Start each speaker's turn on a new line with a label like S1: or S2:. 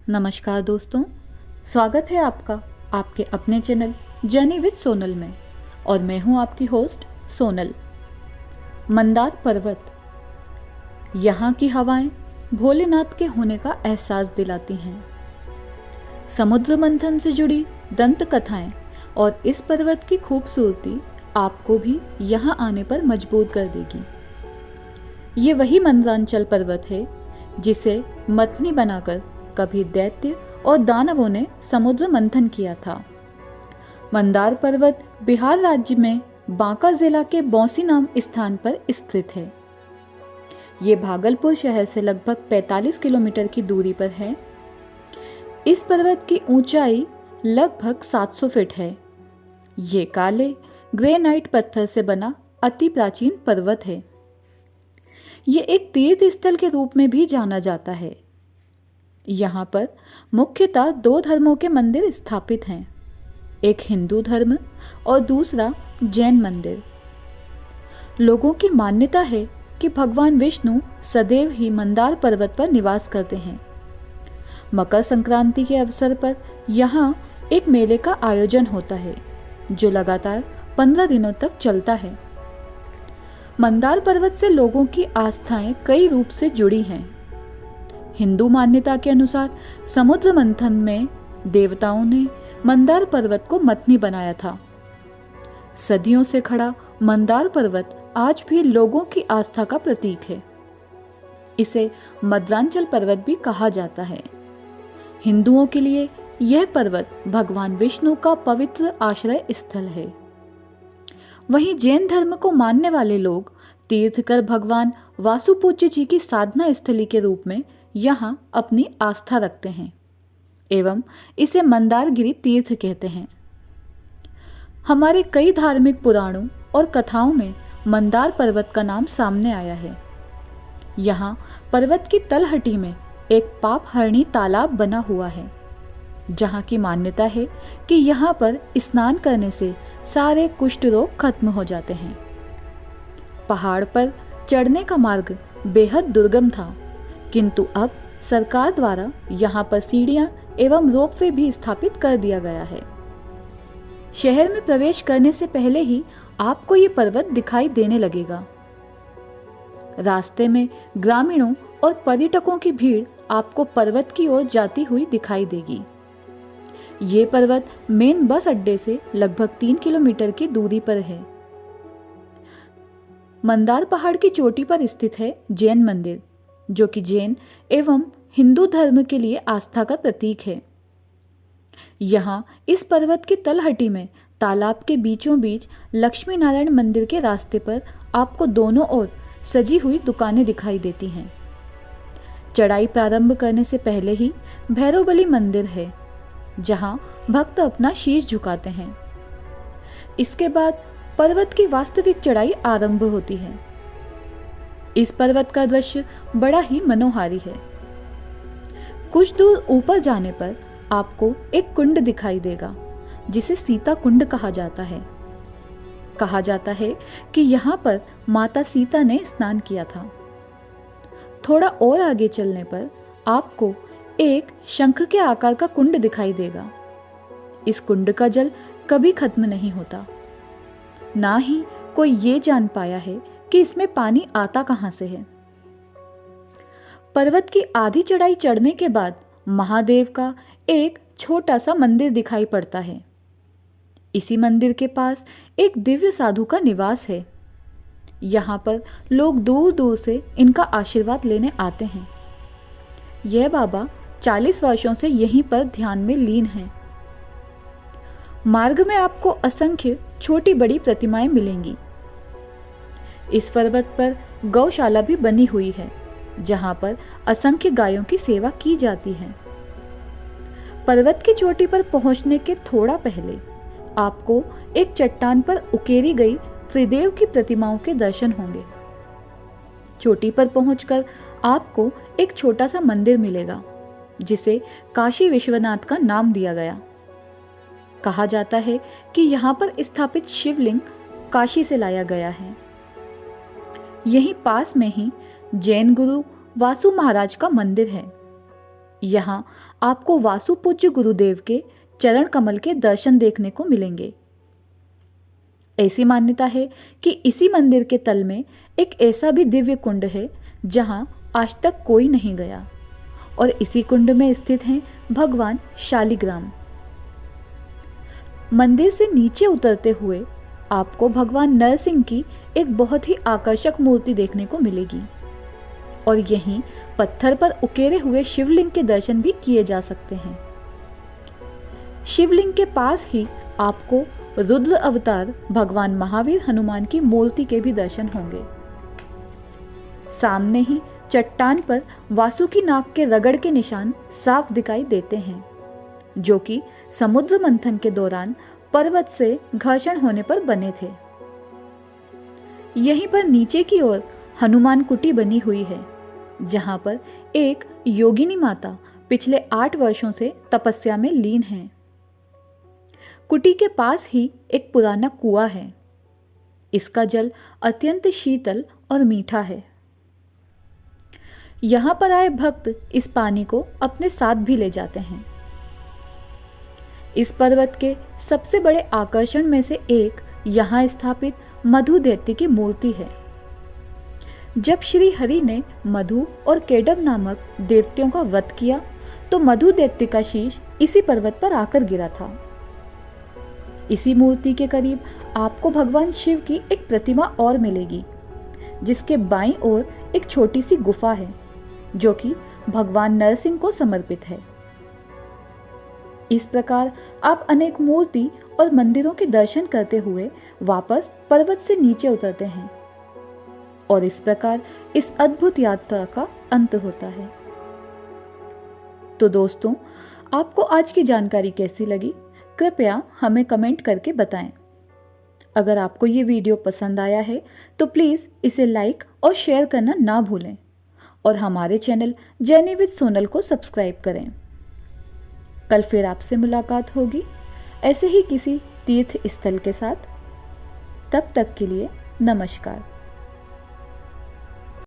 S1: नमस्कार दोस्तों, स्वागत है आपका आपके अपने चैनल जर्नी विद सोनल में। और मैं हूं आपकी होस्ट सोनल। मंदार पर्वत, यहाँ की हवाएं भोलेनाथ के होने का एहसास दिलाती हैं। समुद्र मंथन से जुड़ी दंत कथाएं और इस पर्वत की खूबसूरती आपको भी यहाँ आने पर मजबूर कर देगी। ये वही मंदरांचल पर्वत है जिसे मथनी बनाकर कभी दैत्य और दानवों ने समुद्र मंथन किया था। मंदार पर्वत बिहार राज्य में बांका जिला के बौंसी नाम स्थान पर स्थित है। ये भागलपुर शहर से लगभग 45 किलोमीटर की दूरी पर है। इस पर्वत की ऊंचाई लगभग 700 फीट है। ये काले ग्रेनाइट पत्थर से बना अति प्राचीन पर्वत है। ये एक तीर्थ स्थल के रूप में भी जाना जाता है। यहाँ पर मुख्यतः 2 धर्मों के मंदिर स्थापित हैं, एक हिंदू धर्म और दूसरा जैन मंदिर। लोगों की मान्यता है कि भगवान विष्णु सदैव ही मंदार पर्वत पर निवास करते हैं। मकर संक्रांति के अवसर पर यहाँ एक मेले का आयोजन होता है जो लगातार 15 दिनों तक चलता है। मंदार पर्वत से लोगों की आस्थाएं कई रूप से जुड़ी हैं। हिंदू मान्यता के अनुसार समुद्र मंथन में देवताओं ने मंदार पर्वत को मथनी बनाया था। सदियों से खड़ा मंदार पर्वत आज भी लोगों की आस्था का प्रतीक है। इसे मद्रांचल पर्वत भी कहा जाता है। हिंदुओं के लिए यह पर्वत भगवान विष्णु का पवित्र आश्रय स्थल है। वहीं जैन धर्म को मानने वाले लोग तीर्थ कर भगवान वासुपूज्य जी की साधना स्थली के रूप में यहाँ अपनी आस्था रखते हैं एवं इसे मंदारगिरी तीर्थ कहते हैं। हमारे कई धार्मिक पुराणों और कथाओं में मंदार पर्वत का नाम सामने आया है। यहाँ पर्वत की तलहटी में एक पाप हरणी तालाब बना हुआ है, जहाँ की मान्यता है कि यहाँ पर स्नान करने से सारे कुष्ठ रोग खत्म हो जाते हैं। पहाड़ पर चढ़ने का मार्ग बेहद दुर्गम था, किंतु अब सरकार द्वारा यहाँ पर सीढ़ियाँ एवं रोपवे भी स्थापित कर दिया गया है। शहर में प्रवेश करने से पहले ही आपको ये पर्वत दिखाई देने लगेगा। रास्ते में ग्रामीणों और पर्यटकों की भीड़ आपको पर्वत की ओर जाती हुई दिखाई देगी। ये पर्वत मेन बस अड्डे से लगभग 3 किलोमीटर की दूरी पर है। मंदार पहाड़ की चोटी पर स्थित है जैन मंदिर, जो कि जैन एवं हिंदू धर्म के लिए आस्था का प्रतीक है। यहाँ इस पर्वत की तलहटी में तालाब के बीचों बीच लक्ष्मी नारायण मंदिर के रास्ते पर आपको दोनों ओर सजी हुई दुकानें दिखाई देती हैं। चढ़ाई प्रारंभ करने से पहले ही भैरवबली मंदिर है, जहाँ भक्त अपना शीश झुकाते हैं। इसके बाद पर्वत की वास्तविक चढ़ाई आरंभ होती है। इस पर्वत का दृश्य बड़ा ही मनोहारी है। कुछ दूर ऊपर जाने पर आपको एक कुंड दिखाई देगा, जिसे सीता कुंड कहा जाता है। कहा जाता है कि यहाँ पर माता सीता ने स्नान किया था। थोड़ा और आगे चलने पर आपको एक शंख के आकार का कुंड दिखाई देगा। इस कुंड का जल कभी खत्म नहीं होता। ना ही कोई ये जान पाया है कि इसमें पानी आता कहां से है। पर्वत की आधी चढ़ाई चढ़ने के बाद महादेव का एक छोटा सा मंदिर दिखाई पड़ता है। इसी मंदिर के पास एक दिव्य साधु का निवास है। यहाँ पर लोग दूर दूर से इनका आशीर्वाद लेने आते हैं। यह बाबा 40 वर्षों से यहीं पर ध्यान में लीन हैं। मार्ग में आपको असंख्य छोटी बड़ी प्रतिमाएं मिलेंगी। इस पर्वत पर गौशाला भी बनी हुई है, जहां पर असंख्य गायों की सेवा की जाती है। पर्वत की चोटी पर पहुंचने के थोड़ा पहले आपको एक चट्टान पर उकेरी गई त्रिदेव की प्रतिमाओं के दर्शन होंगे। चोटी पर पहुंचकर आपको एक छोटा सा मंदिर मिलेगा, जिसे काशी विश्वनाथ का नाम दिया गया। कहा जाता है कि यहाँ पर स्थापित शिवलिंग काशी से लाया गया है। यहीं पास में ही जैन गुरु वासु महाराज का मंदिर है। यहाँ आपको वासु पूज्य गुरुदेव के चरण कमल के दर्शन देखने को मिलेंगे। ऐसी मान्यता है कि इसी मंदिर के तल में एक ऐसा भी दिव्य कुंड है जहाँ आज तक कोई नहीं गया, और इसी कुंड में स्थित हैं भगवान शालिग्राम। मंदिर से नीचे उतरते हुए आपको भगवान नरसिंह की एक बहुत ही आकर्षक मूर्ति देखने को मिलेगी, और यहीं पत्थर पर उकेरे हुए शिवलिंग के दर्शन भी किए जा सकते हैं। शिवलिंग के पास ही आपको रुद्र अवतार भगवान महावीर हनुमान की मूर्ति के भी दर्शन होंगे। सामने ही चट्टान पर वासुकी नाग के रगड़ के निशान साफ दिखाई देते हैं, जो कि समुद्र मंथन के दौरान पर्वत से घर्षण होने पर बने थे। यहीं पर नीचे की ओर हनुमान कुटी बनी हुई है, जहां पर एक योगिनी माता पिछले 8 वर्षों से तपस्या में लीन है। कुटी के पास ही एक पुराना कुआं है। इसका जल अत्यंत शीतल और मीठा है। यहाँ पर आए भक्त इस पानी को अपने साथ भी ले जाते हैं। इस पर्वत के सबसे बड़े आकर्षण में से एक यहाँ स्थापित मधु दैत्य की मूर्ति है। जब श्री हरि ने मधु और केडम नामक देवतियों का वध किया तो मधु दैत्य का शीश इसी पर्वत पर आकर गिरा था। इसी मूर्ति के करीब आपको भगवान शिव की एक प्रतिमा और मिलेगी, जिसके बाईं ओर एक छोटी सी गुफा है, जो कि भगवान नरसिंह को समर्पित है। इस प्रकार आप अनेक मूर्ति और मंदिरों के दर्शन करते हुए वापस पर्वत से नीचे उतरते हैं, और इस प्रकार इस अद्भुत यात्रा का अंत होता है। तो दोस्तों, आपको आज की जानकारी कैसी लगी, कृपया हमें कमेंट करके बताएं। अगर आपको ये वीडियो पसंद आया है तो प्लीज़ इसे लाइक और शेयर करना ना भूलें, और हमारे चैनल जर्नी विद सोनल को सब्सक्राइब करें। कल फिर आपसे मुलाकात होगी ऐसे ही किसी तीर्थ स्थल के साथ। तब तक के लिए नमस्कार।